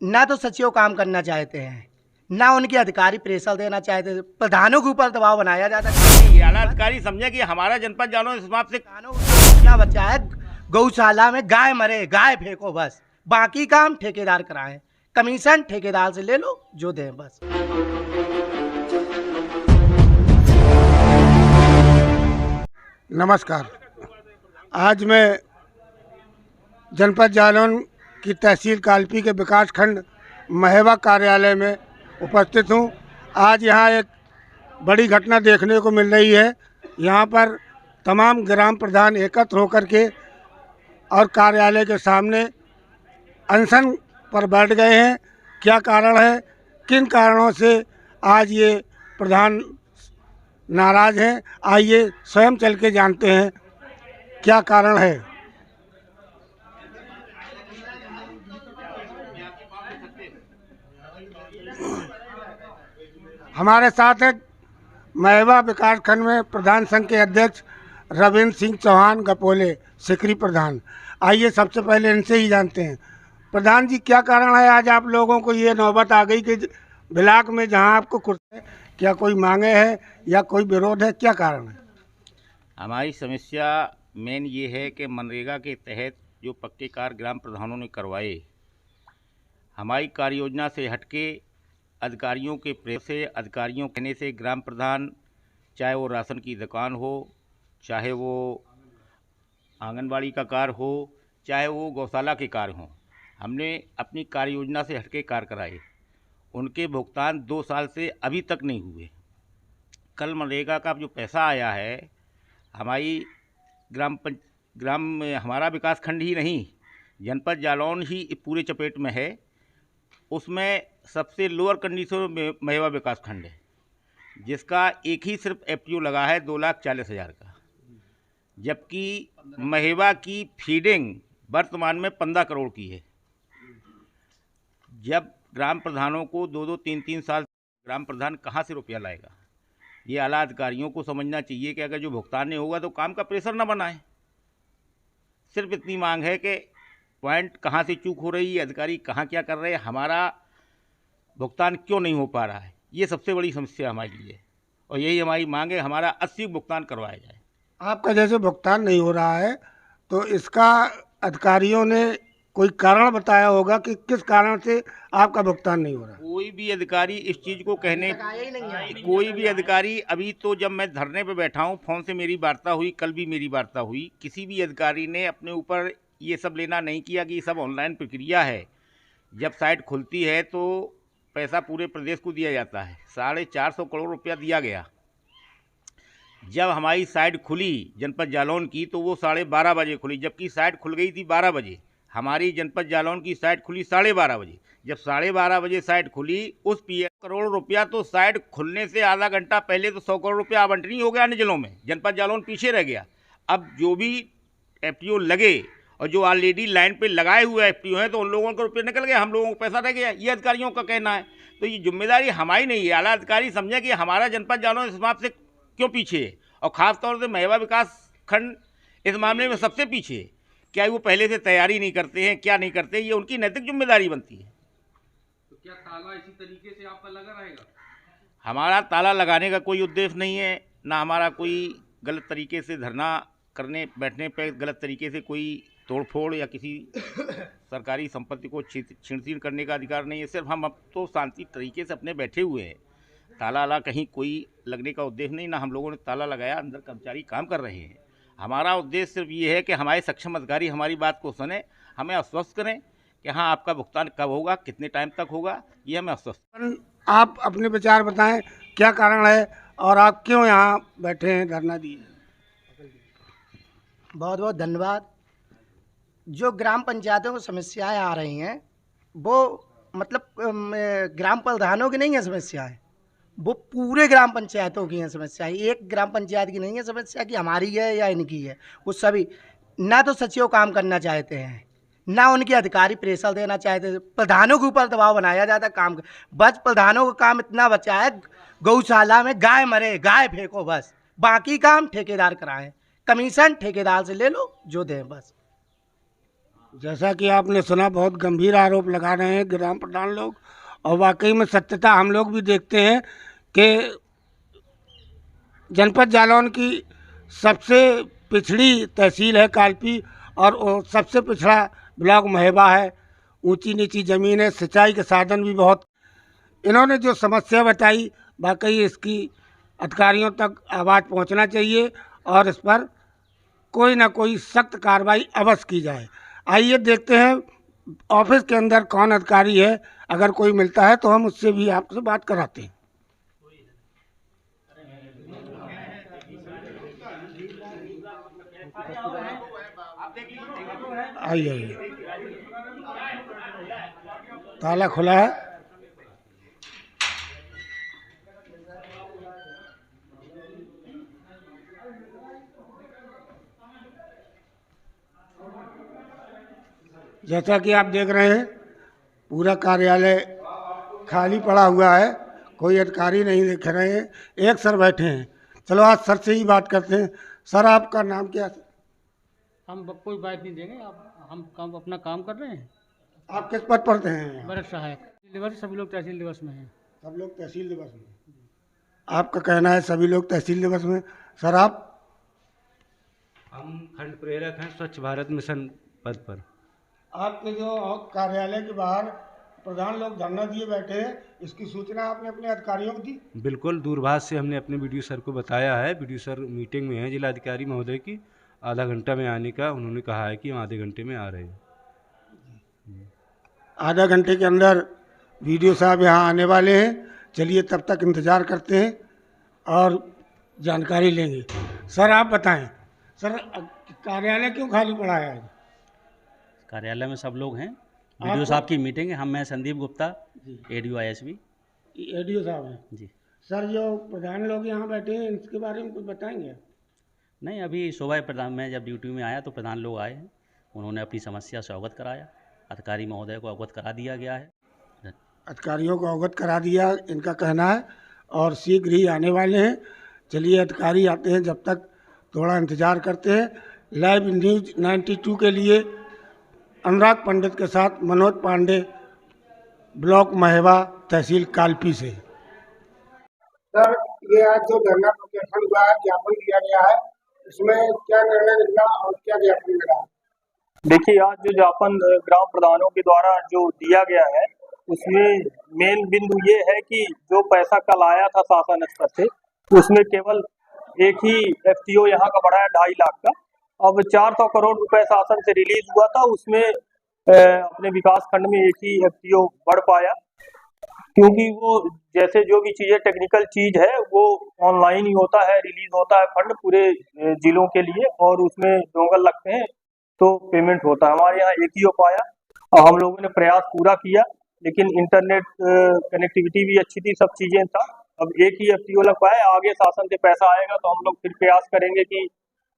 ना तो सचिव काम करना चाहते हैं, ना उनके अधिकारी प्रेशर देना चाहते थे। प्रधानों के ऊपर दबाव बनाया जाता है। ये आला अधिकारी समझे कि हमारा जनपद जालौन इस बात से प्रधानों को इतना बचा है, गौशाला में गाय मरे गाय फेंको बस, बाकी काम ठेकेदार कराएं, कमीशन ठेकेदार से ले लो जो दें बस। नमस्कार। आज मैं जनपद जालौन की तहसील कालपी के विकास खंड महेवा कार्यालय में उपस्थित हूँ। आज यहाँ एक बड़ी घटना देखने को मिल रही है। यहाँ पर तमाम ग्राम प्रधान एकत्र होकर के और कार्यालय के सामने अनशन पर बैठ गए हैं। क्या कारण है, किन कारणों से आज ये प्रधान नाराज़ हैं, आइए स्वयं चल के जानते हैं क्या कारण है। हमारे साथ है महेवा विकास खंड में प्रधान संघ के अध्यक्ष रविंद्र सिंह चौहान गपोले, सिकरी प्रधान। आइए सबसे पहले इनसे ही जानते हैं। प्रधान जी, क्या कारण है आज आप लोगों को ये नौबत आ गई कि ब्लॉक में जहां आपको कुर्सी, क्या कोई मांगे है या कोई विरोध है, क्या कारण है? हमारी समस्या मेन ये है कि मनरेगा के तहत जो पक्के कार ग्राम प्रधानों ने करवाए, हमारी कार्य योजना से हटके अधिकारियों के प्रेस से, अधिकारियों कहने से ग्राम प्रधान, चाहे वो राशन की दुकान हो, चाहे वो आंगनबाड़ी का कार्य हो, चाहे वो गौशाला के कार्य हों, हमने अपनी कार्य योजना से हटके कार्य कराए। उनके भुगतान 2 साल से अभी तक नहीं हुए। कल मनरेगा का जो पैसा आया है, हमारी हमारा विकास खंड ही नहीं, जनपद जालौन ही पूरे चपेट में है। उसमें सबसे लोअर कंडीशन में महेवा विकास खंड है, जिसका एक ही सिर्फ एफपीओ लगा है 2,40,000 का, जबकि महेवा की फीडिंग वर्तमान में 15 करोड़ की है। जब ग्राम प्रधानों को 2-2, 3-3 साल ग्राम प्रधान कहाँ से रुपया लाएगा? ये आला अधिकारियों को समझना चाहिए कि अगर जो भुगतान नहीं होगा तो काम का प्रेशर ना बनाए। सिर्फ इतनी मांग है कि पॉइंट कहाँ से चूक हो रही है, अधिकारी कहाँ क्या कर रहे हैं, हमारा भुगतान क्यों नहीं हो पा रहा है, ये सबसे बड़ी समस्या हमारे लिए। और यही हमारी मांग है, हमारा 80 भुगतान करवाया जाए। आपका जैसे भुगतान नहीं हो रहा है तो इसका अधिकारियों ने कोई कारण बताया होगा कि किस कारण से आपका भुगतान नहीं हो रहा? कोई भी अधिकारी इस चीज़ को कहने, कोई भी अधिकारी, अभी तो जब मैं धरने पे बैठा हूँ, फ़ोन से मेरी वार्ता हुई, कल भी मेरी वार्ता हुई, किसी भी अधिकारी ने अपने ऊपर ये सब लेना नहीं किया कि ये सब ऑनलाइन प्रक्रिया है। जब साइट खुलती है तो पैसा पूरे प्रदेश को दिया जाता है। 450 करोड़ रुपया दिया गया। जब हमारी साइट खुली जनपद जालौन की तो वो 12:30 बजे खुली, जबकि साइट खुल गई थी 12 बजे। हमारी जनपद जालौन की साइट खुली 12:30 बजे। जब 12:30 बजे साइट खुली, उस पीएम करोड़ रुपया तो साइट खुलने से आधा घंटा पहले तो 100 करोड़ रुपया आवंटन हो गया अन्य जिलों में, जनपद जालौन पीछे रह गया। अब जो भी एफपीओ लगे और जो ऑलरेडी लाइन पे लगाए हुए एफपीओ हैं, तो उन लोगों को रुपये निकल गया, हम लोगों को पैसा रह गया, ये अधिकारियों का कहना है। तो ये जिम्मेदारी हमारी नहीं है। आला अधिकारी समझे कि हमारा जनपद जालौन इस बात से क्यों पीछे है, और ख़ासतौर से महेवा विकास खंड इस मामले में सबसे पीछे है। क्या वो पहले से तैयारी नहीं करते हैं, क्या नहीं करते, ये उनकी नैतिक जिम्मेदारी बनती है। तो क्या ताला इसी तरीके से आपका लगा रहेगा? हमारा ताला लगाने का कोई उद्देश्य नहीं है, ना हमारा कोई गलत तरीके से धरना करने बैठने पर गलत तरीके से कोई तोड़फोड़ या किसी सरकारी संपत्ति को छीन करने का अधिकार नहीं है। सिर्फ हम अब तो शांति तरीके से अपने बैठे हुए हैं। ताला वाला कहीं कोई लगने का उद्देश्य नहीं, ना हम लोगों ने ताला लगाया, अंदर कर्मचारी काम कर रहे हैं। हमारा उद्देश्य सिर्फ ये है कि हमारे सक्षम अधिकारी हमारी बात को सुने, हमें आश्वस्त करें कि हाँ आपका भुगतान कब होगा, कितने टाइम तक होगा, ये हमें आश्वस्त। आप अपने विचार बताएं, क्या कारण है और आप क्यों यहाँ बैठे हैं, धरना दिए? बहुत बहुत धन्यवाद। जो ग्राम पंचायतों को समस्याएं आ रही हैं, वो मतलब ग्राम प्रधानों की नहीं है समस्या है, वो पूरे ग्राम पंचायतों की है समस्या। एक ग्राम पंचायत की नहीं है समस्या कि हमारी है या इनकी है। वो सभी, ना तो सचिव काम करना चाहते हैं, ना उनके अधिकारी प्रेशर देना चाहते थे। प्रधानों के ऊपर दबाव बनाया जाता काम, बस प्रधानों का काम इतना बचा है, गौशाला में गाय मरे गाय फेंको बस, बाकी काम ठेकेदार कराएं, कमीशन ठेकेदार से ले लो जो दें बस। जैसा कि आपने सुना, बहुत गंभीर आरोप लगा रहे हैं ग्राम प्रधान लोग, और वाकई में सत्यता हम लोग भी देखते हैं कि जनपद जालौन की सबसे पिछड़ी तहसील है कालपी, और वो सबसे पिछड़ा ब्लॉक महेबा है। ऊंची नीची ज़मीन है, सिंचाई के साधन भी बहुत। इन्होंने जो समस्या बताई, वाकई इसकी अधिकारियों तक आवाज़ पहुंचना चाहिए और इस पर कोई ना कोई सख्त कार्रवाई अवश्य की जाए। आइए देखते हैं ऑफिस के अंदर कौन अधिकारी है, अगर कोई मिलता है तो हम उससे भी आपसे बात कराते हैं। आइए आइए, ताला खुला है। जैसा कि आप देख रहे हैं, पूरा कार्यालय खाली पड़ा हुआ है, कोई अधिकारी नहीं दिख रहे हैं। एक सर बैठे हैं, चलो आज सर से ही बात करते हैं। सर, आपका नाम क्या है? हम कोई बात नहीं देंगे, हम काम अपना काम कर रहे हैं। आप किस पद पर हैं? वरिष्ठ सहायक दिवस, सभी लोग तहसील दिवस में हैं। सब लोग तहसील दिवस में। आपका कहना है सभी लोग तहसील दिवस में। सर, आप? हम खंड प्रेरक हैं स्वच्छ भारत मिशन पद पर। आपके जो कार्यालय के बाहर प्रधान लोग धरना दिए बैठे हैं, इसकी सूचना आपने अपने अधिकारियों को दी? बिल्कुल, दूरभाष से हमने अपने बीडीओ सर को बताया है। बीडीओ सर मीटिंग में हैं जिलाधिकारी महोदय की, आधा घंटा में आने का उन्होंने कहा है कि हम आधे घंटे में आ रहे हैं। आधा घंटे के अंदर बीडीओ साहब यहाँ आने वाले हैं। चलिए तब तक इंतज़ार करते हैं और जानकारी लेंगे। सर, आप बताएं, सर कार्यालय क्यों खाली पड़ा है आज? कार्यालय में सब लोग हैं, वीडियो साहब की मीटिंग है। मैं Sandeep Gupta, ADO ISB। ADO साहब हैं जी। सर, जो प्रधान लोग यहाँ बैठे हैं, इसके बारे में कुछ बताएंगे? नहीं, अभी सुबह प्रधान, मैं जब ड्यूटी में आया तो प्रधान लोग आए हैं, उन्होंने अपनी समस्या से अवगत कराया, अधिकारी महोदय को अवगत करा दिया गया है। अधिकारियों को अवगत करा दिया, इनका कहना है, और शीघ्र ही आने वाले हैं। चलिए अधिकारी आते हैं, जब तक थोड़ा इंतज़ार करते हैं। लाइव न्यूज़ 92 के लिए अनुराग पंडित के साथ मनोज पांडे, ब्लॉक महेवा, तहसील कालपी से। सर, ये आज जो धरना प्रदर्शन हुआ है, ज्ञापन दिया गया है, इसमें क्या निर्णय निकला और क्या ज्ञापन मिला? देखिए, आज जो ज्ञापन ग्राम प्रधानों के द्वारा जो दिया गया है, उसमें मेन बिंदु ये है कि जो पैसा कल आया था शासन स्तर से, उसमें केवल एक ही FTO यहाँ का बढ़ा है 2.5 लाख का। अब 400 करोड़ रुपए शासन से रिलीज हुआ था, उसमें अपने विकास खंड में एक ही FTO बढ़ पाया, क्योंकि वो जैसे जो भी चीजें टेक्निकल चीज है वो ऑनलाइन ही होता है, रिलीज होता है फंड पूरे जिलों के लिए, और उसमें डोंगल लगते हैं तो पेमेंट होता है। हमारे यहाँ एक ही हो पाया, और हम लोगों ने प्रयास पूरा किया, लेकिन इंटरनेट कनेक्टिविटी भी अच्छी थी, सब चीजें था। अब एक ही FTO लग पाया, आगे शासन से पैसा आएगा तो हम लोग फिर प्रयास करेंगे कि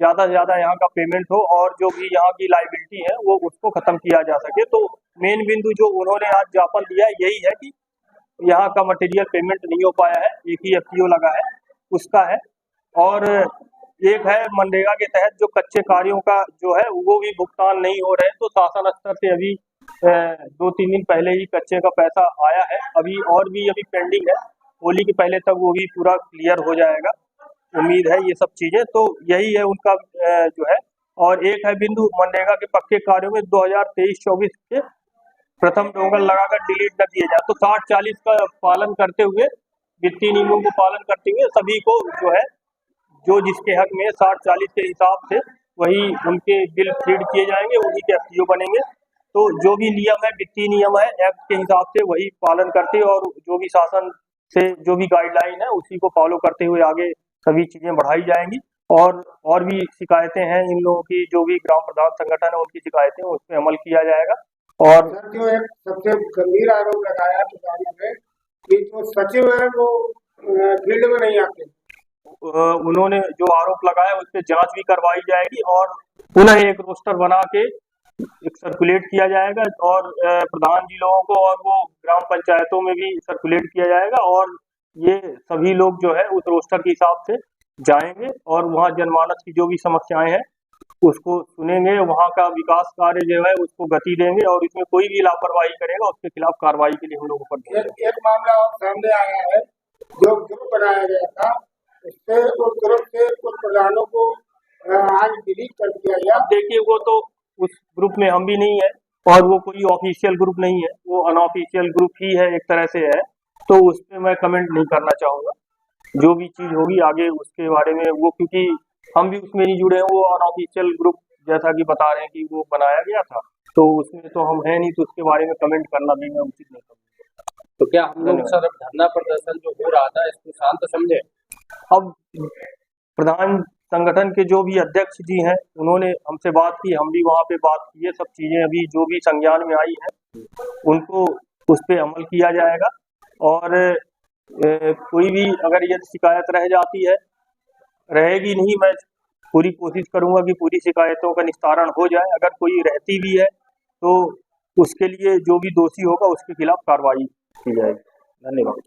ज़्यादा से ज़्यादा यहाँ का पेमेंट हो, और जो भी यहाँ की लाइबिलिटी है वो उसको ख़त्म किया जा सके। तो मेन बिंदु जो उन्होंने आज ज्ञापन दिया है यही है कि यहाँ का मटेरियल पेमेंट नहीं हो पाया है, एक ही FTO लगा है उसका है। और एक है मनरेगा के तहत जो कच्चे कार्यों का जो है वो भी भुगतान नहीं हो रहे हैं, तो शासन स्तर से अभी 2-3 दिन पहले ही कच्चे का पैसा आया है, अभी और भी अभी पेंडिंग है, होली के पहले तक वो भी पूरा क्लियर हो जाएगा, उम्मीद है ये सब चीज़ें। तो यही है उनका जो है। और एक है बिंदु मनरेगा के पक्के कार्यों में 2023-24 के प्रथम डोंगल लगाकर डिलीट न किए जाए, तो 60-40 का पालन करते हुए, वित्तीय नियमों को पालन करते हुए सभी को जो है, जो जिसके हक में 60-40 के हिसाब से वही उनके बिल फीड किए जाएंगे, उन्हीं के FTO बनेंगे। तो जो भी नियम है, वित्तीय नियम है, एक्ट के हिसाब से वही पालन करते, और जो भी शासन से जो भी गाइडलाइन है उसी को फॉलो करते हुए आगे सभी चीज़ें बढ़ाई जाएंगी। और भी शिकायतें हैं इन लोगों की, जो भी ग्राम प्रधान संगठन है उनकी शिकायतें, उस पर अमल किया जाएगा। और जो एक सबसे गंभीर आरोप लगाया अधिकारियों ने कि जो सचिव है वो फील्ड में नहीं आते, उन्होंने जो आरोप लगाया उस पर जांच भी करवाई जाएगी, और पुनः एक रोस्टर बना के एक सर्कुलेट किया जाएगा, और प्रधान जी लोगों को और वो ग्राम पंचायतों में भी सर्कुलेट किया जाएगा, और ये सभी लोग जो है उस रोस्टर के हिसाब से जाएंगे, और वहाँ जनमानस की जो भी समस्याएं हैं उसको सुनेंगे, वहाँ का विकास कार्य जो है उसको गति देंगे और इसमें कोई भी लापरवाही करेगा उसके खिलाफ कार्रवाई के लिए हम लोग ऊपर एक मामला और सामने आया है, जो ग्रुप बनाया गया था उससे उस ग्रुप से कुछ प्रधानों को आज डिलीट कर दिया गया। अब देखिए वो तो उस ग्रुप में हम भी नहीं है और वो कोई ऑफिशियल ग्रुप नहीं है, वो अनऑफिशियल ग्रुप ही है, एक तरह से है, तो उस पर मैं कमेंट नहीं करना चाहूँगा। जो भी चीज़ होगी आगे उसके बारे में वो, क्योंकि हम भी उसमें नहीं जुड़े हैं, वो अनऑफिशियल ग्रुप जैसा कि बता रहे हैं कि वो बनाया गया था, तो उसमें तो हम है नहीं, तो उसके बारे में कमेंट करना भी मैं उचित नहीं समझूंगा। तो क्या हम लोग सर धरना प्रदर्शन जो हो रहा था इसको शांत समझे? अब प्रधान संगठन के जो भी अध्यक्ष जी हैं उन्होंने हमसे बात की, हम भी वहाँ पे बात की, ये सब चीज़ें अभी जो भी संज्ञान में आई है उनको उस पर अमल किया जाएगा और कोई भी अगर ये शिकायत रह जाती है, रहेगी नहीं, मैं पूरी कोशिश करूंगा कि पूरी शिकायतों का निस्तारण हो जाए। अगर कोई रहती भी है तो उसके लिए जो भी दोषी होगा उसके खिलाफ कार्रवाई की जाएगी। धन्यवाद।